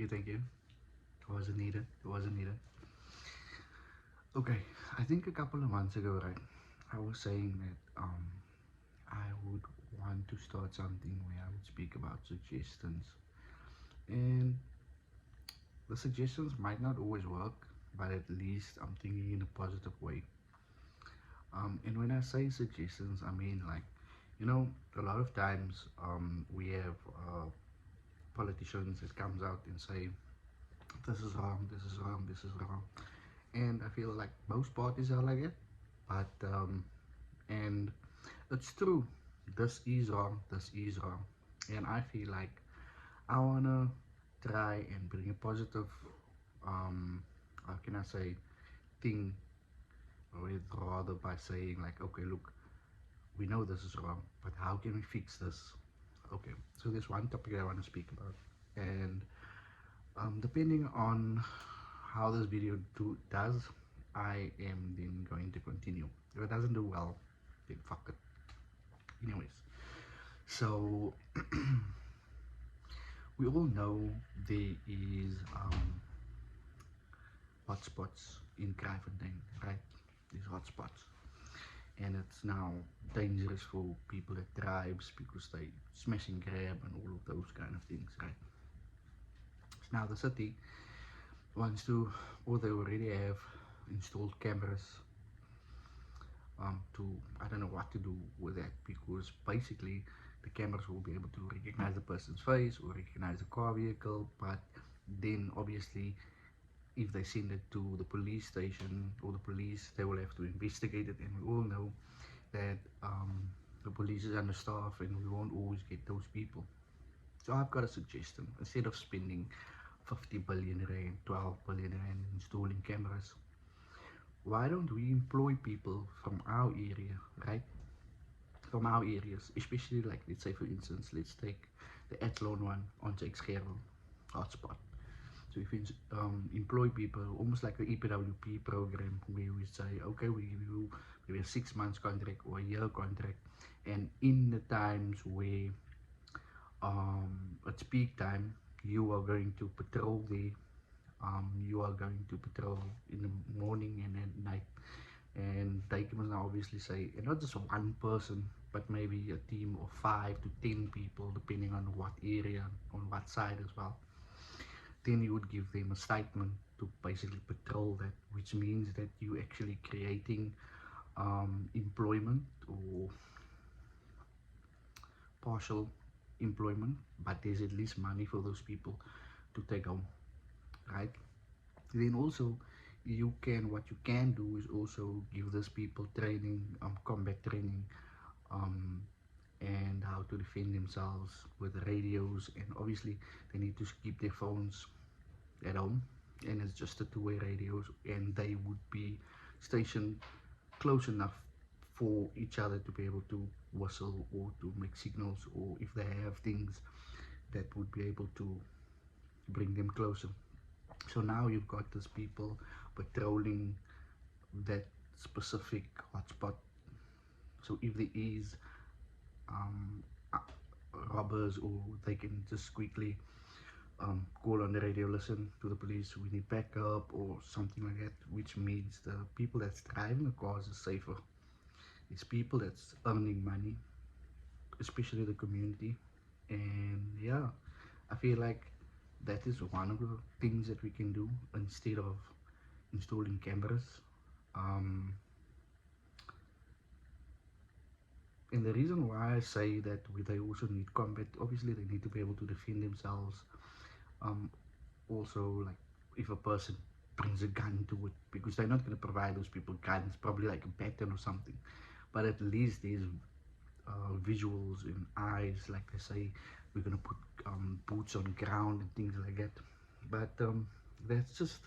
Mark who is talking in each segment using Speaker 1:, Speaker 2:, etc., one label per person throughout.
Speaker 1: Thank you. It wasn't needed. It wasn't needed. Okay, I think a couple of months ago, right, I was saying that I would want to start something where I would speak about suggestions, and the suggestions might not always work, but at least I'm thinking in a positive way. And when I say suggestions, I mean like, a lot of times we have politicians that comes out and say this is wrong, this is wrong, this is wrong, and I feel like most parties are like it. But and it's true, this is wrong, this is wrong, and I feel like I wanna try and bring a positive, how can I say, thing with rather by saying like, okay, look, we know this is wrong, but how can we fix this? Okay, so there's one topic I want to speak about, and depending on how this video does, I am then going to continue. If it doesn't do well, then fuck it. Anyways, so we all know there is hotspots in Kraaifontein, right? These hotspots, and it's now dangerous for people that drives because they smash and grab and all of those kind of things, right? Now the city wants to, or they already have installed cameras to, I don't know what to do with that, because basically the cameras will be able to recognize the person's face or recognize the car vehicle, but then obviously if they send it to the police station or the police, they will have to investigate it, and we all know that the police is understaffed and we won't always get those people. So I've got a suggestion. Instead of spending 50 billion rand, 12 billion rand installing cameras, why don't we employ people from our area, right? From our areas, especially like, let's say for instance, let's take the Athlone one on Jake's hotspot. So if you employ people, almost like the EPWP program, where we say, okay, we give you maybe a 6 months contract or a year contract, and in the times where it's peak time, you are going to patrol there. You are going to patrol in the morning and at night, and they can now obviously say, and not just one person, but maybe a team of 5 to 10 people, depending on what area, on what side as well. Then you would give them a statement to basically patrol that, which means that you actually creating employment or partial employment, but there's at least money for those people to take home, right? Then also you can, what you can do is also give those people training, combat training, um, and how to defend themselves with radios, and obviously they need to keep their phones at home, and it's just a two-way radios, and they would be stationed close enough for each other to be able to whistle or to make signals, or if they have things that would be able to bring them closer. So now you've got these people patrolling that specific hotspot. So if there is um, robbers, or they can just quickly call on the radio, listen to the police, we need backup or something like that, which means the people that's driving the cars is safer. It's people that's earning money, especially the community. And yeah, I feel like that is one of the things that we can do instead of installing cameras. um, and the reason why I say that they also need combat, obviously they need to be able to defend themselves. Also, like, if a person brings a gun to it, because they're not going to provide those people guns, probably like a baton or something, but at least there's visuals and eyes, like they say, we're going to put boots on ground and things like that. But that's just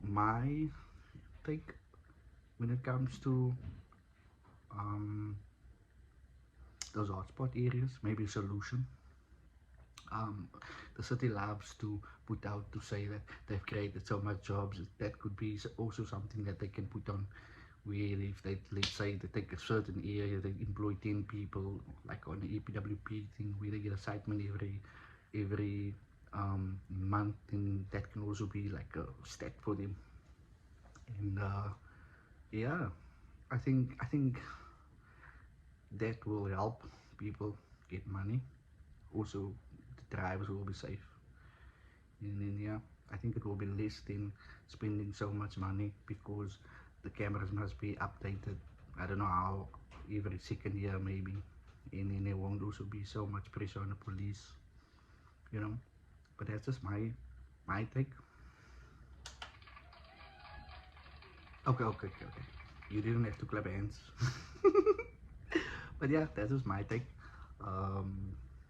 Speaker 1: my take when it comes to um, those hotspot areas. Maybe a solution. um, the city loves to put out to say that they've created so much jobs. That could be also something that they can put on, where if they, let's say they take a certain area, they employ 10 people, like on the EPWP thing, where they get a assignment every month, and that can also be like a step for them. And yeah, I think that will help people get money. Also, the drivers will be safe, and then yeah, I think it will be less than spending so much money because the cameras must be updated. I don't know how, every second year maybe, and then there won't also be so much pressure on the police, you know. But that's just my take. Okay, okay, okay, okay. You didn't have to clap hands. But yeah, that is my take.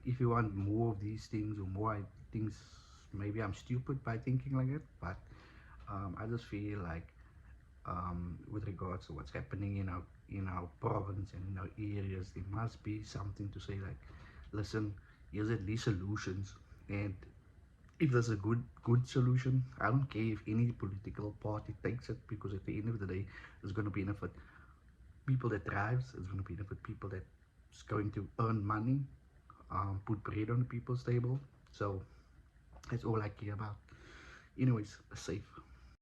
Speaker 1: If you want more of these things or more things, maybe I'm stupid by thinking like it, but I just feel like with regards to what's happening in our province and in our areas, there must be something to say like, listen, here's at least solutions, and if there's a good solution, I don't care if any political party takes it, because at the end of the day, it's going to benefit people that drives, it's going to benefit people that's going to earn money, put bread on the people's table. So that's all I care about. Anyways, safe.